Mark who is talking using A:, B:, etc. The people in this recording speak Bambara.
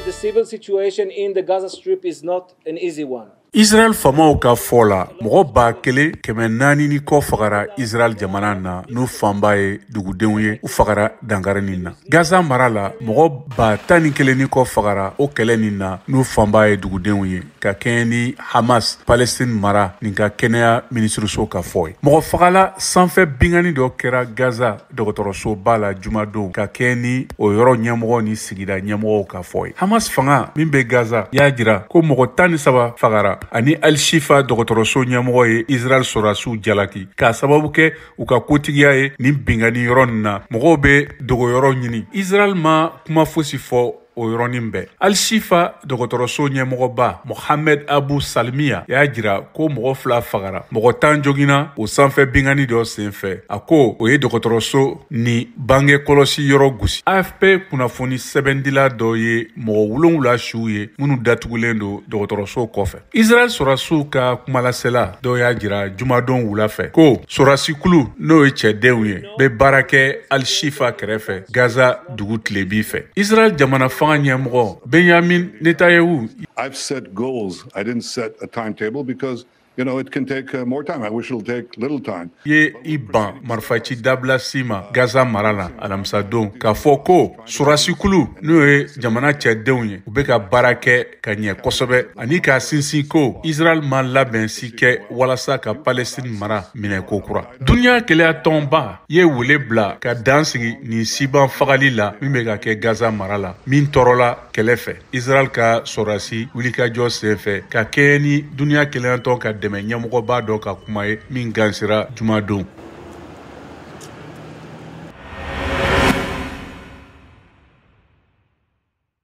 A: the civil situation in the Gaza Strip is not an easy one.
B: Israel famaw ka fɔ la mɔgɔ 1,400 ni kɔ fagara Israel jamana na n'u fanba ye dugudenw ye u fagara dankari nin na. Gaza mara la mɔgɔ 11,000 ni kɔ fagara o kɛlɛ nin na n'u fanba ye dugudenw ye ka kɛɲɛ ni Hamas Palestine mara nin ka kɛnɛya minisiriso ka fɔ ye. Mɔgɔ fagala sanfɛ bingani dɔ kɛra Gaza dɔgɔtɔrɔsoba la jumadon ka kɛɲɛ ni o yɔrɔ ɲɛmɔgɔ ni sigida ɲɛmɔgɔw ka fɔ ye. Hamas fanga min bɛ Gaza y'a jira ko mɔgɔ 13 fagara ani Al-Shifa dɔgɔtɔrɔso ɲɛmɔgɔ ye Israel sɔrasiw jalaki k'a sababu kɛ u ka kotigiya ye nin bingani yɔrɔ nin na mɔgɔw bɛ dogoyɔrɔ ɲini. Israel ma kuma fosi fɔ o yɔrɔnin bɛɛ. Al-Shifa dɔgɔtɔrɔso ɲɛmɔgɔba Mohamed Abu Salmiya y'a jira ko mɔgɔ 2 fagara mɔgɔ 10 jogina o sanfɛ bingani dɔ senfɛ. A ko o ye dɔgɔtɔrɔso ni bange kɔlɔsi yɔrɔ gosi. AFP kunnafoni sɛbɛndila dɔ ye mɔgɔ 7 siw ye minnu datugulen don dɔgɔtɔrɔso kɔfɛ. Israel sɔrasiw ka kumalasela dɔ y'a jira jumadon wula fɛ ko sɔrasikulu n'o ye cɛdenw ye bɛ baara kɛ Al-Shifa kɛrɛfɛ Gaza dugu tilebi fɛ. Israel jamana Benjamin Netanyahu.
C: I've set goals. I didn't set a timetable because it can take more time. I wish it'll take little time.
B: Ye iban marfaci dabla sima Gaza marala alamsadon ka fɔ ko surasikulu n'o ye jamana cɛdenw ye u bɛ ka baara kɛ ka ɲɛ kosɛbɛ ani ka sinsin ko Israel ma labɛn si kɛ walasa ka Palestine mara minɛ ko kura. Dunuya kɛlɛya tɔnba ye wele bila ka dan sigi nin siban fagali la min bɛ ka kɛ Gaza mara la min tɔɔrɔla kɛlɛ fɛ. Israel ka sɔrasi wulikajɔ senfɛ ka kɛ ni dunuya kɛlɛyatɔn ka dɛmɛ ɲɛmɔgɔba dɔ ka kuma ye min gansira jumadon.